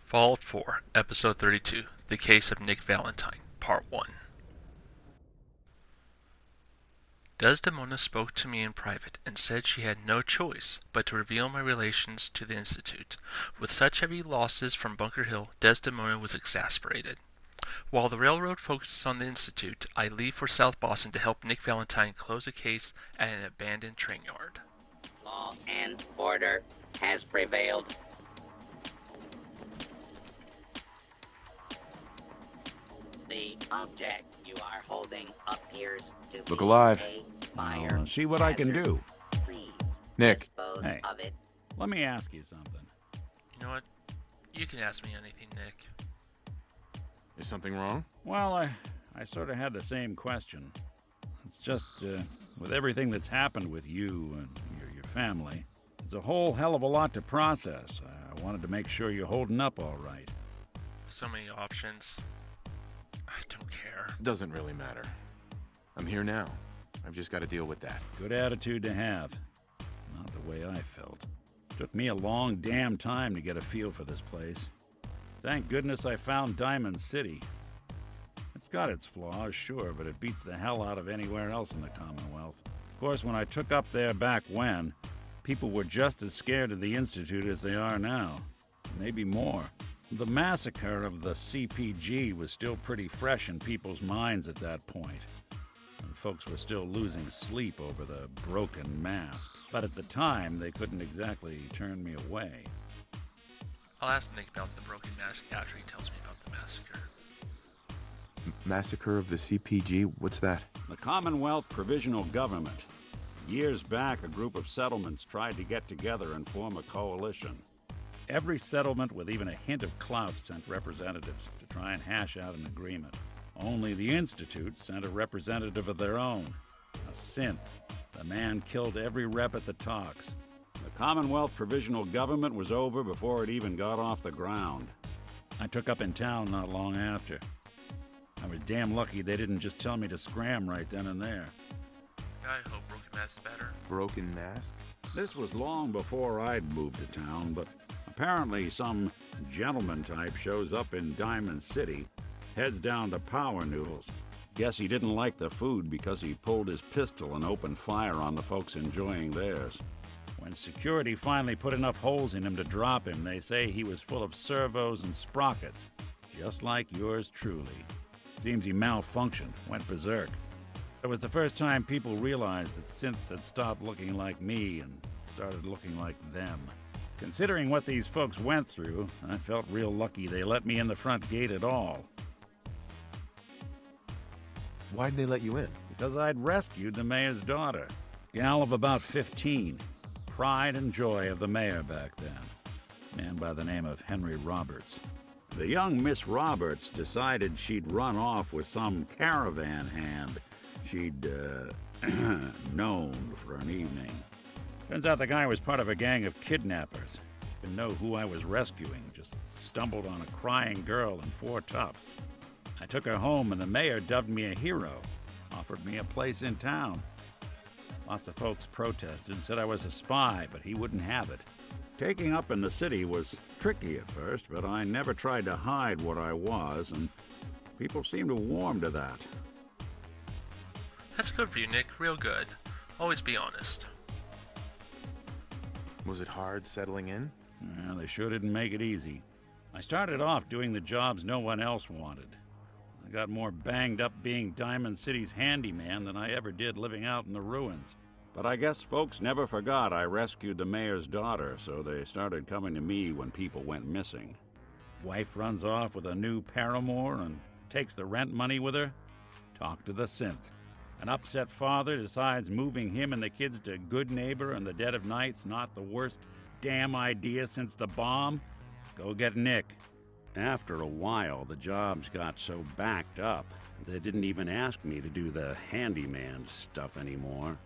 Fallout 4, Episode 32, The Case of Nick Valentine, Part 1. Desdemona spoke to me in private and said she had no choice but to reveal my relations to the Institute. With such heavy losses from Bunker Hill, Desdemona was exasperated. While the railroad focuses on the Institute, I leave for South Boston to help Nick Valentine close a case at an abandoned train yard. Law and order has prevailed. The object you are holding appears to Look be alive. a fire I'll see what I can do. Please Nick. dispose Hey. of it. Let me ask you something. You know what? You can ask me anything, Nick. Is something wrong? Well, I sort of had the same question. It's just, with everything that's happened with you and your family, it's a whole hell of a lot to process. I wanted to make sure you're holding up all right. So many options. I don't care. Doesn't really matter. I'm here now. I've just got to deal with that. Good attitude to have. Not the way I felt. Took me a long damn time to get a feel for this place. Thank goodness I found Diamond City. It's got its flaws, sure, but it beats the hell out of anywhere else in the Commonwealth. Of course, when I took up there back when, people were just as scared of the Institute as they are now. Maybe more. The massacre of the CPG was still pretty fresh in people's minds at that point. And folks were still losing sleep over the broken mask. But at the time, they couldn't exactly turn me away. I'll ask Nick about the broken mask after he tells me about the massacre. Massacre of the CPG? What's that? The Commonwealth Provisional Government. Years back, a group of settlements tried to get together and form a coalition. Every settlement with even a hint of clout sent representatives to try and hash out an agreement. Only the Institute sent a representative of their own, a synth. The man killed every rep at the talks. The Commonwealth Provisional Government was over before it even got off the ground. I took up in town not long after. I was damn lucky they didn't just tell me to scram right then and there. I hope Broken Mask's better. Broken mask? This was long before I'd moved to town, but apparently some gentleman type shows up in Diamond City, heads down to Power Noodles. Guess he didn't like the food because he pulled his pistol and opened fire on the folks enjoying theirs. When security finally put enough holes in him to drop him, they say he was full of servos and sprockets, just like yours truly. Seems he malfunctioned, went berserk. It was the first time people realized that synths had stopped looking like me and started looking like them. Considering what these folks went through, I felt real lucky they let me in the front gate at all. Why'd they let you in? Because I'd rescued the mayor's daughter. Gal of about 15. Pride and joy of the mayor back then. Man by the name of Henry Roberts. The young Miss Roberts decided she'd run off with some caravan hand she'd, known for an evening. Turns out the guy was part of a gang of kidnappers. Didn't know who I was rescuing, just stumbled on a crying girl and 4 toughs. I took her home and the mayor dubbed me a hero, offered me a place in town. Lots of folks protested and said I was a spy, but he wouldn't have it. Taking up in the city was tricky at first, but I never tried to hide what I was, and people seemed to warm to that. That's good for you, Nick. Real good. Always be honest. Was it hard settling in? Well, they sure didn't make it easy. I started off doing the jobs no one else wanted. I got more banged up being Diamond City's handyman than I ever did living out in the ruins. But I guess folks never forgot I rescued the mayor's daughter, so they started coming to me when people went missing. Wife runs off with a new paramour and takes the rent money with her. Talk to the synth. An upset father decides moving him and the kids to Good Neighbor in the dead of night's not the worst damn idea since the bomb. Go get Nick. After a while, the jobs got so backed up, they didn't even ask me to do the handyman stuff anymore.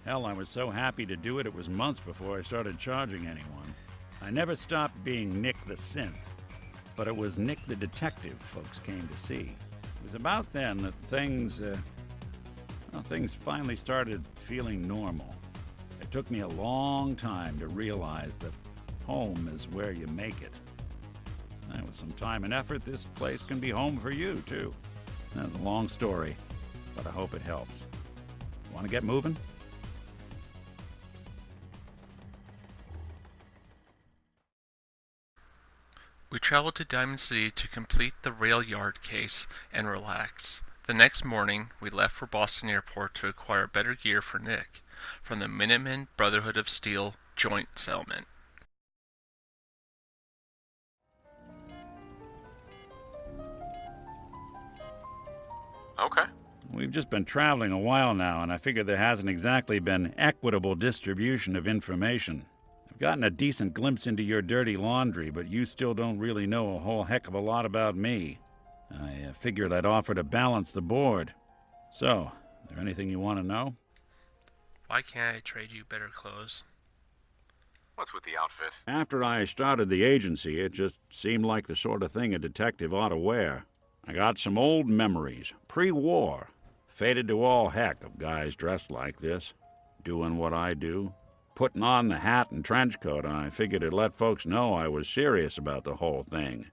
Hell, I was so happy to do it, it was months before I started charging anyone. I never stopped being Nick the Synth, but it was Nick the Detective folks came to see. It was about then that things finally started feeling normal. It took me a long time to realize that home is where you make it. And with some time and effort, this place can be home for you, too. That's a long story, but I hope it helps. Want to get moving? We traveled to Diamond City to complete the rail yard case and relax. The next morning, we left for Boston Airport to acquire better gear for Nick from the Minutemen Brotherhood of Steel joint settlement. Okay. We've just been traveling a while now, and I figure there hasn't exactly been equitable distribution of information. I've gotten a decent glimpse into your dirty laundry, but you still don't really know a whole heck of a lot about me. I figured I'd offer to balance the board. So, is there anything you want to know? Why can't I trade you better clothes? What's with the outfit? After I started the agency, it just seemed like the sort of thing a detective ought to wear. I got some old memories, pre-war. Faded to all heck of guys dressed like this, doing what I do. Putting on the hat and trench coat, I figured it'd let folks know I was serious about the whole thing.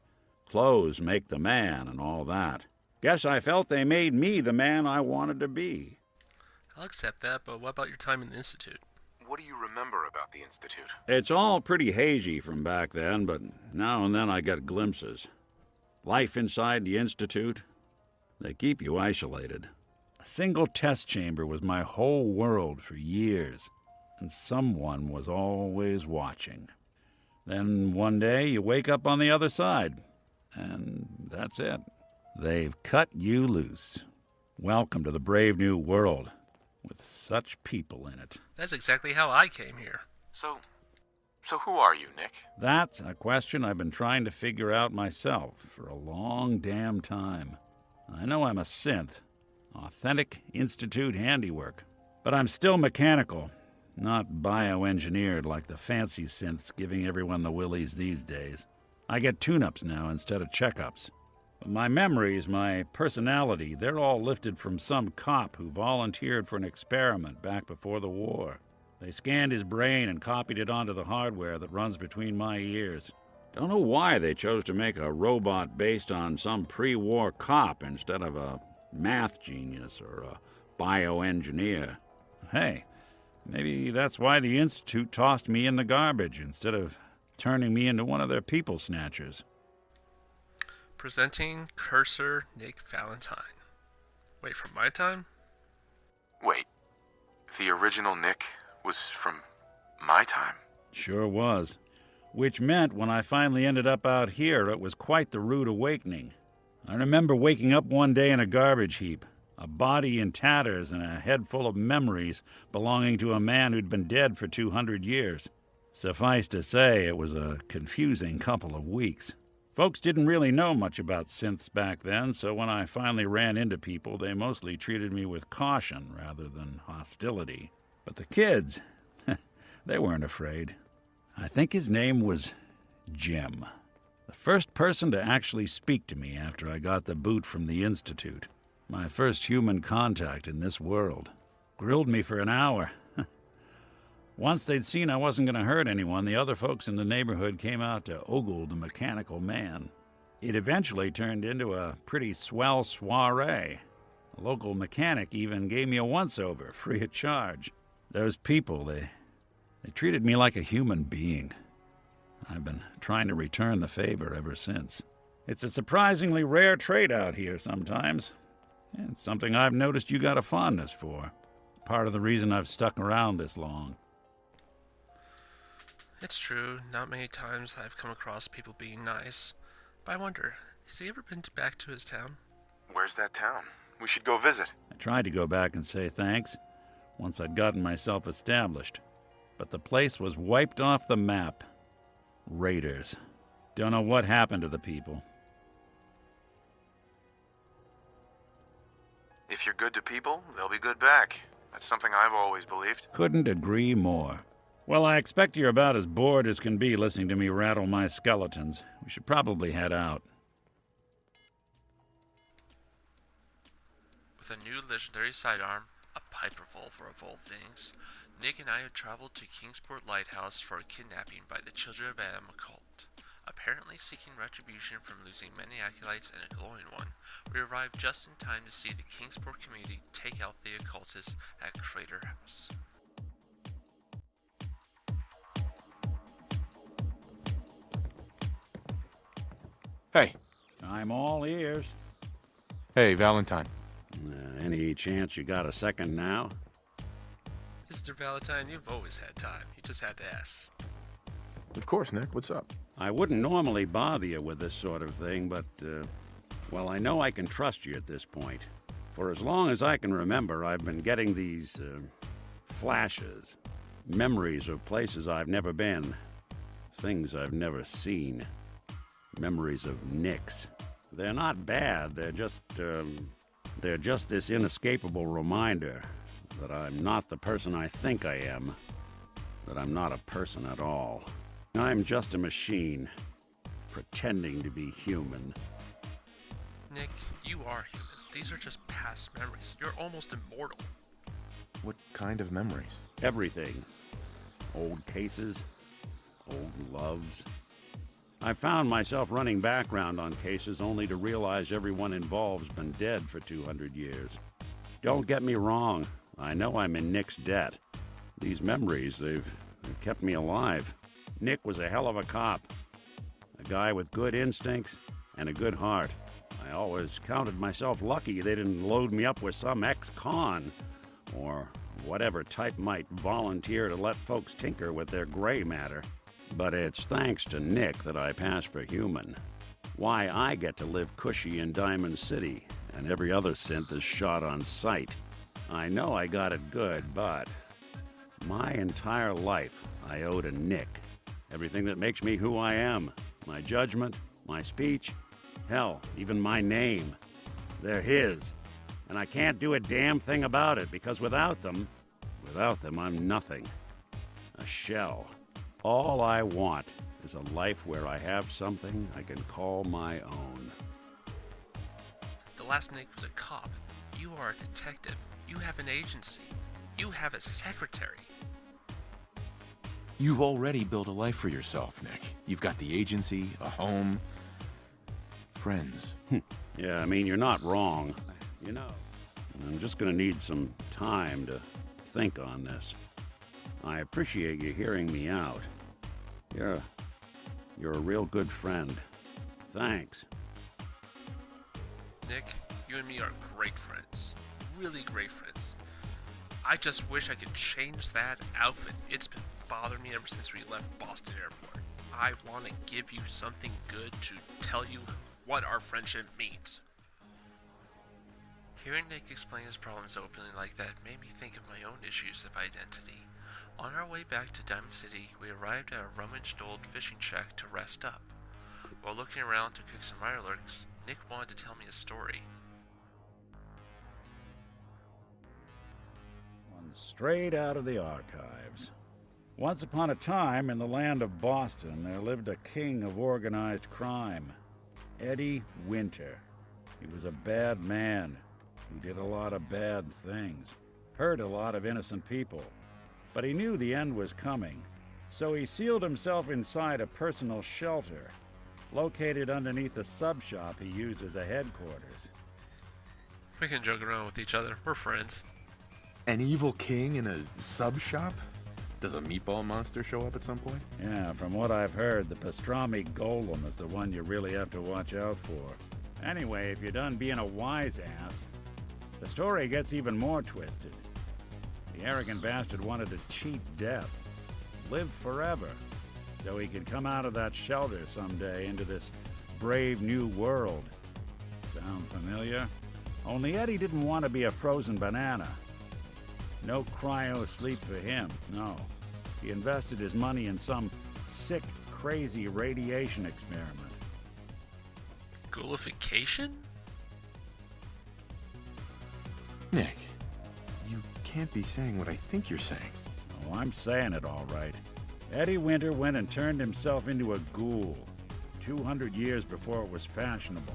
Clothes make the man and all that. Guess I felt they made me the man I wanted to be. I'll accept that, but what about your time in the Institute? What do you remember about the Institute? It's all pretty hazy from back then, but now and then I get glimpses. Life inside the Institute, they keep you isolated. A single test chamber was my whole world for years, and someone was always watching. Then one day you wake up on the other side, and that's it. They've cut you loose. Welcome to the brave new world, with such people in it. That's exactly how I came here. So who are you, Nick? That's a question I've been trying to figure out myself for a long damn time. I know I'm a synth, authentic Institute handiwork, but I'm still mechanical, not bioengineered like the fancy synths giving everyone the willies these days. I get tune-ups now instead of checkups. But my memories, my personality, they're all lifted from some cop who volunteered for an experiment back before the war. They scanned his brain and copied it onto the hardware that runs between my ears. Don't know why they chose to make a robot based on some pre-war cop instead of a math genius or a bioengineer. Hey, maybe that's why the Institute tossed me in the garbage instead of turning me into one of their people snatchers. Presenting Cursor Nick Valentine. Wait, from my time? Wait, the original Nick was from my time? Sure was. Which meant when I finally ended up out here, it was quite the rude awakening. I remember waking up one day in a garbage heap, a body in tatters and a head full of memories belonging to a man who'd been dead for 200 years. Suffice to say, it was a confusing couple of weeks. Folks didn't really know much about synths back then, so when I finally ran into people, they mostly treated me with caution rather than hostility. But the kids, they weren't afraid. I think his name was Jim. The first person to actually speak to me after I got the boot from the Institute. My first human contact in this world. Grilled me for an hour. Once they'd seen I wasn't going to hurt anyone, the other folks in the neighborhood came out to ogle the mechanical man. It eventually turned into a pretty swell soiree. A local mechanic even gave me a once-over, free of charge. Those people, they treated me like a human being. I've been trying to return the favor ever since. It's a surprisingly rare trait out here sometimes. And it's something I've noticed you got a fondness for. Part of the reason I've stuck around this long. It's true, not many times I've come across people being nice. But I wonder, has he ever been back to his town? Where's that town? We should go visit. I tried to go back and say thanks, once I'd gotten myself established. But the place was wiped off the map. Raiders. Don't know what happened to the people. If you're good to people, they'll be good back. That's something I've always believed. Couldn't agree more. Well, I expect you're about as bored as can be listening to me rattle my skeletons. We should probably head out. With a new legendary sidearm, a pipe revolver of all things, Nick and I had traveled to Kingsport Lighthouse for a kidnapping by the Children of Adam cult. Apparently seeking retribution from losing many acolytes and a glowing one, we arrive just in time to see the Kingsport community take out the occultists at Crater House. Hey. I'm all ears. Hey, Valentine. Any chance you got a second now? Mr. Valentine, you've always had time. You just had to ask. Of course, Nick. What's up? I wouldn't normally bother you with this sort of thing, but, well, I know I can trust you at this point. For as long as I can remember, I've been getting these, flashes. Memories of places I've never been. Things I've never seen. Memories of Nicks. They're not bad, they're just this inescapable reminder that I'm not the person I think I am. That I'm not a person at all. I'm just a machine, pretending to be human. Nick, you are human. These are just past memories. You're almost immortal. What kind of memories? Everything. Old cases, old loves. I found myself running background on cases only to realize everyone involved's been dead for 200 years. Don't get me wrong, I know I'm in Nick's debt. These memories, they've kept me alive. Nick was a hell of a cop. A guy with good instincts and a good heart. I always counted myself lucky they didn't load me up with some ex-con, or whatever type might volunteer to let folks tinker with their gray matter. But it's thanks to Nick that I pass for human. Why I get to live cushy in Diamond City, and every other synth is shot on sight. I know I got it good, but my entire life I owe to Nick. Everything that makes me who I am. My judgment, my speech, hell, even my name. They're his. And I can't do a damn thing about it, because without them, I'm nothing. A shell. All I want is a life where I have something I can call my own. The last Nick was a cop. You are a detective. You have an agency. You have a secretary. You've already built a life for yourself, Nick. You've got the agency, a home, friends. Yeah, I mean, you're not wrong. You know, I'm just gonna need some time to think on this. I appreciate you hearing me out. You're a real good friend. Thanks. Nick, you and me are great friends. Really great friends. I just wish I could change that outfit. It's been bothering me ever since we left Boston Airport. I want to give you something good to tell you what our friendship means. Hearing Nick explain his problems openly like that made me think of my own issues of identity. On our way back to Diamond City, we arrived at a rummaged old fishing shack to rest up. While looking around to cook some mirelurks, Nick wanted to tell me a story. One straight out of the archives. Once upon a time, in the land of Boston, there lived a king of organized crime, Eddie Winter. He was a bad man who did a lot of bad things, hurt a lot of innocent people. But he knew the end was coming, so he sealed himself inside a personal shelter, located underneath a sub-shop he used as a headquarters. We can joke around with each other. We're friends. An evil king in a sub shop? Does a meatball monster show up at some point? Yeah, from what I've heard, the pastrami golem is the one you really have to watch out for. Anyway, if you're done being a wise ass, the story gets even more twisted. The arrogant bastard wanted to cheat death, live forever, so he could come out of that shelter someday into this brave new world. Sound familiar? Only Eddie didn't want to be a frozen banana. No cryo sleep for him, no. He invested his money in some sick, crazy radiation experiment. Ghoulification? Nick, you can't be saying what I think you're saying. Oh, I'm saying it all right. Eddie Winter went and turned himself into a ghoul 200 years before it was fashionable.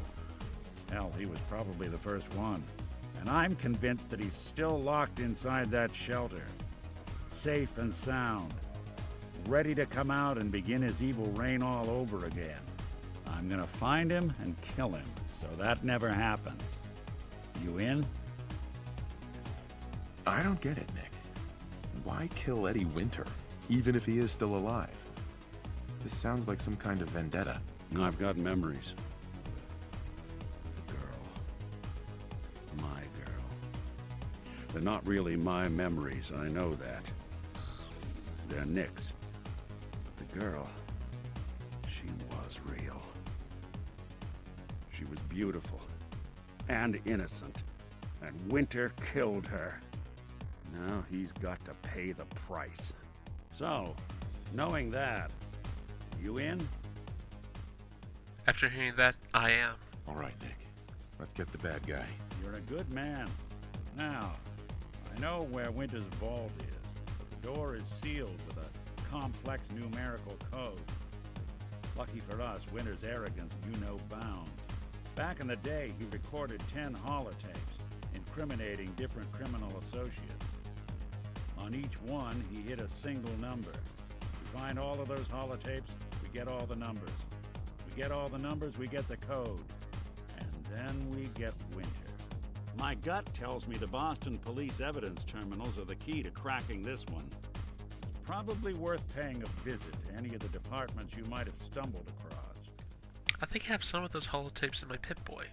Hell, he was probably the first one. And I'm convinced that he's still locked inside that shelter. Safe and sound. ready to come out and begin his evil reign all over again. I'm gonna find him and kill him, so that never happens. You in? I don't get it, Nick. Why kill Eddie Winter, even if he is still alive? This sounds like some kind of vendetta. I've got memories. The girl. My girl. They're not really my memories, I know that. They're Nick's. The girl, she was real. She was beautiful and innocent, and Winter killed her. Now he's got to pay the price. So, knowing that, you in? After hearing that, I am. All right, Nick. Let's get the bad guy. You're a good man. Now, I know where Winter's vault is, but the door is sealed with a complex numerical code. Lucky for us, Winter's arrogance knew no bounds. Back in the day, he recorded 10 holotapes, incriminating different criminal associates. On each one, he hit a single number. We find all of those holotapes, we get all the numbers. We get all the numbers, we get the code. And then we get Winter. My gut tells me the Boston police evidence terminals are the key to cracking this one. Probably worth paying a visit to any of the departments you might have stumbled across. I think I have some of those holotapes in my Pip-Boy.